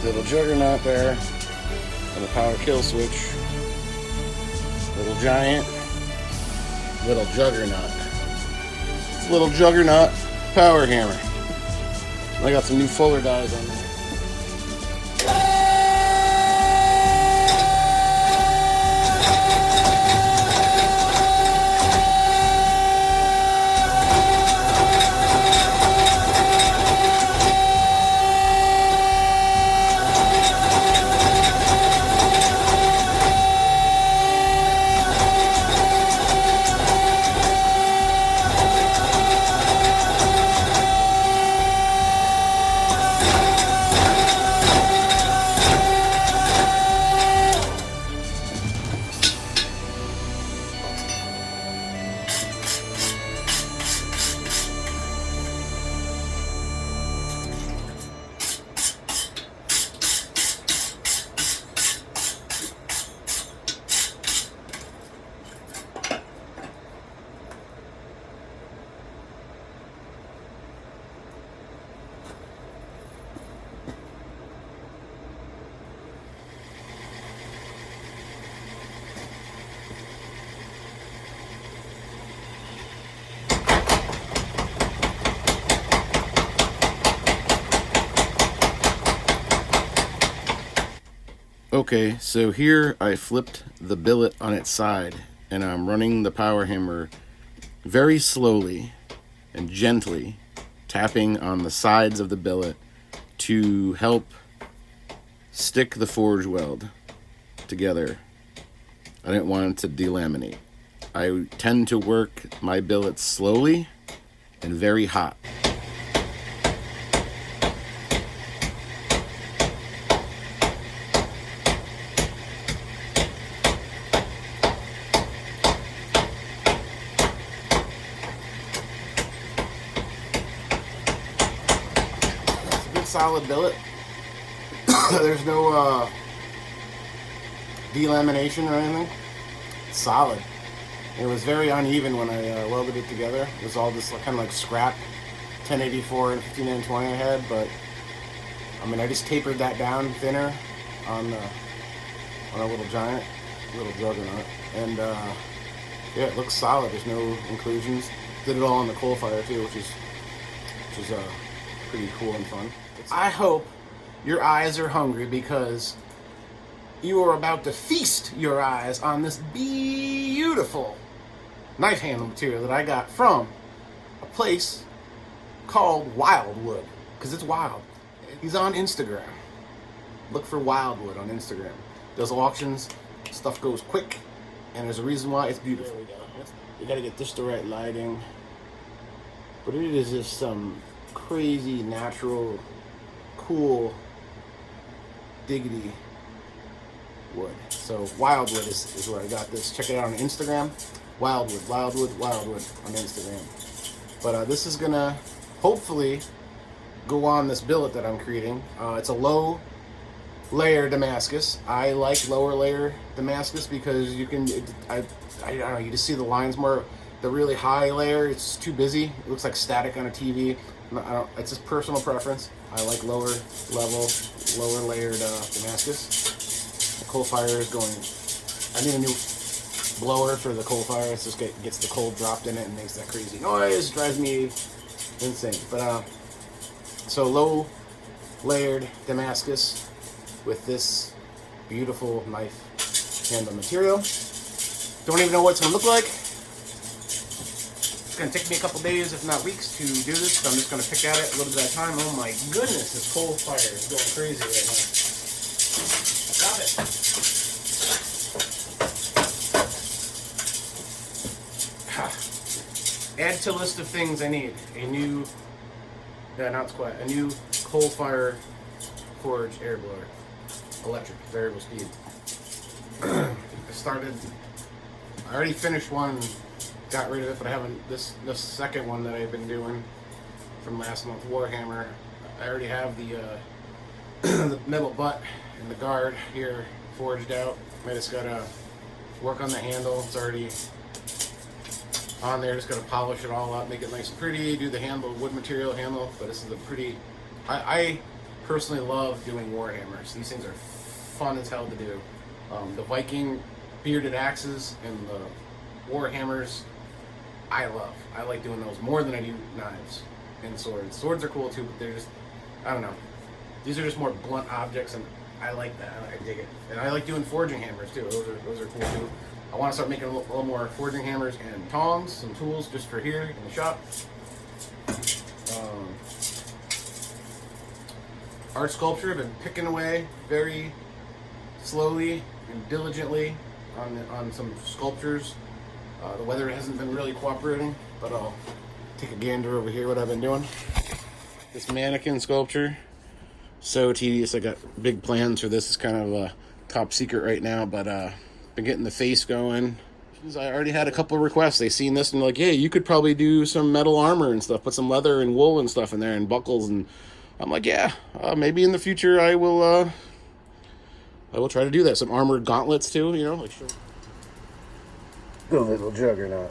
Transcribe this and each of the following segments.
Little juggernaut there, and the power kill switch. Little giant, little juggernaut. It's a little juggernaut power hammer. I got some new fuller dies on there. Okay, so here I flipped the billet on its side and I'm running the power hammer very slowly and gently, tapping on the sides of the billet to help stick the forge weld together. I didn't want it to delaminate. I tend to work my billets slowly and very hot. Solid billet. There's no delamination or anything. It's solid. It was very uneven when I welded it together. It was all this kind of like scrap 1084 and 5920 I had, but I mean I just tapered that down thinner on a little giant, little juggernaut, and yeah, it looks solid. There's no inclusions. Did it all on the coal fire too, which is pretty cool and fun. I hope your eyes are hungry because you are about to feast your eyes on this beautiful knife handle material that I got from a place called Wildwood, because it's wild. He's on Instagram. Look for Wildwood on Instagram. Does auctions, stuff goes quick, and there's a reason why it's beautiful. There we go. You gotta get just the right lighting, but it is just some crazy natural cool diggity wood. So Wildwood is where I got this. Check it out on Instagram. Wildwood on Instagram. But this is gonna hopefully go on this billet that I'm creating. It's a low layer Damascus. I like lower layer Damascus because you can, I don't know, you just see the lines more. The really high layer, it's too busy. It looks like static on a TV. It's just personal preference. I like lower level, lower layered Damascus. The coal fire is going. I need a new blower for the coal fire. It just gets the coal dropped in it and makes that crazy noise. Drives me insane. But so low layered Damascus with this beautiful knife handle material. Don't even know what it's gonna look like. It's going to take me a couple days, if not weeks, to do this, so I'm just going to pick at it a little bit at a time. Oh my goodness, this coal fire is going crazy right now. Stop it. Add to list of things I need. A new, now it's quiet, a new coal fire forge air blower. Electric, variable speed. I already finished one, got rid of it, but I haven't, this second one that I've been doing from last month, Warhammer, I already have the the metal butt and the guard here forged out. I just gotta work on the handle. It's already on there. Just gotta polish it all up, make it nice and pretty, do the handle, wood material handle. But this is a pretty, I personally love doing Warhammers. These things are fun as hell to do. The Viking bearded axes and the Warhammers, I love. I like doing those more than I do knives and swords. Swords are cool too, but they're just, I don't know. These are just more blunt objects, and I like that. I dig it. And I like doing forging hammers too. Those are cool too. I want to start making a little more forging hammers and tongs, some tools just for here in the shop. Art sculpture, I've been picking away very slowly and diligently on some sculptures. The weather hasn't been really cooperating, but I'll take a gander over here what I've been doing. This mannequin sculpture, so tedious. I got big plans for this. It's kind of a top secret right now, but been getting the face going. I already had a couple of requests. They seen this and they're like, hey, you could probably do some metal armor and stuff, put some leather and wool and stuff in there and buckles. And I'm like, yeah, maybe in the future I will try to do that. Some armored gauntlets too, you know, like the little juggernaut.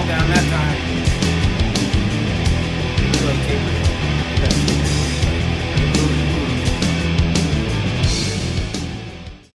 Down there.